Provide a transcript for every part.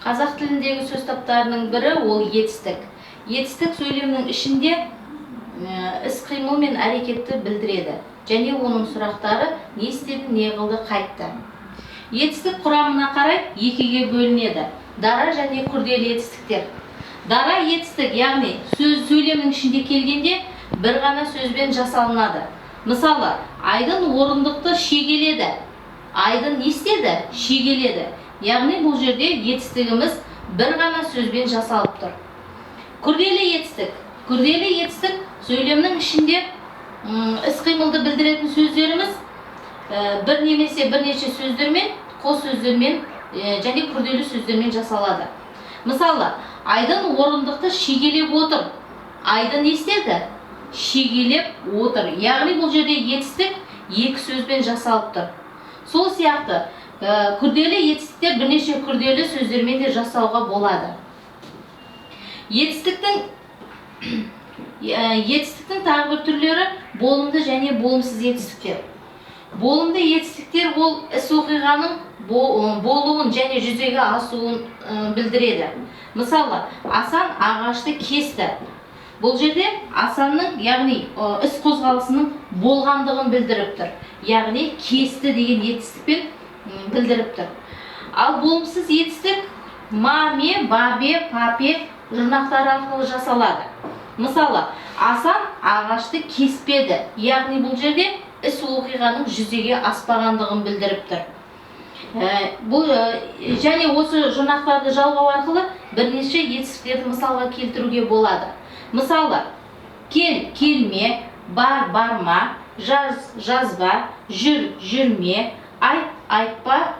Қазақ тіліндегі сөз таптарының бірі ол етістік. Етістік сөйлемнің ішінде іс-қимыл мен әрекетті білдіреді. Және оның сұрақтары не істеді, не қылды, қайтты. Етістік құрамына қарай екіге бөлінеді. Дара және күрделі етістіктер. Дара етістік, яғни сөйлемнің ішінде келгенде бір ғана сөзбен жасалынады. Мысалы, Айдын орындықты шегеледі. Айдын не істеді? Шегеледі. Яғни бұл жерде етістігіміз бір ғана сөзбен жасалып тұр. Күрделі етістік. Күрделі етістік сөйлемнің ішінде іс-қимылды білдіретін сөздеріміз бір немесе бірнеше сөздермен, қос сөздермен және күрделі сөздермен жасалады. Мысалы, Айдын орындықты шегелеп отыр. Айдын не істеді? Шегелеп отыр. Яғни бұл жерде етістік екі сөзбен жасалып тұр. Сол сияқты күрделі етістіктер бірнеше күрделі сөздермен де жасауға болады. Етістіктің тағы бір түрлері болымды және болымсыз етістіктер. Болымды етістіктер ол іс оқиғаның болуын және жүзеге асуын білдіреді. Мысалы, Асан ағашты кесті. Бұл жерде Асанның, яғни іс қозғалысының болғандығын білдіріп тұр. Яғни кесті деген етістікпен білдіріп тұр. Ал болымсыз етістік маме, бабе, папе жұрнақтары арқылы жасалады. Мысалы, Асан ағашты кеспеді. Яғни бұл жерде іс оқиғаның жүзеге аспағандығын білдіріп тұр. Және осы жұрнақтарды жалғау арқылы бірнеше етістіктерді мысалға келтіруге болады. Мысалы, кел, келме, бар, барма, жаз, жазба, жүр, жүрме, айт, айтпа,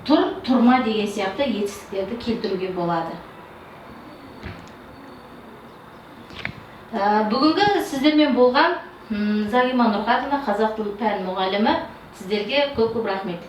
тұр, тұрма деген сияқты етістіктерді келтіруге болады. Бүгінгі сіздермен болған Зағима Нұрқатова, қазақ тілі пән мұғалімі. Сіздерге көп рахмет.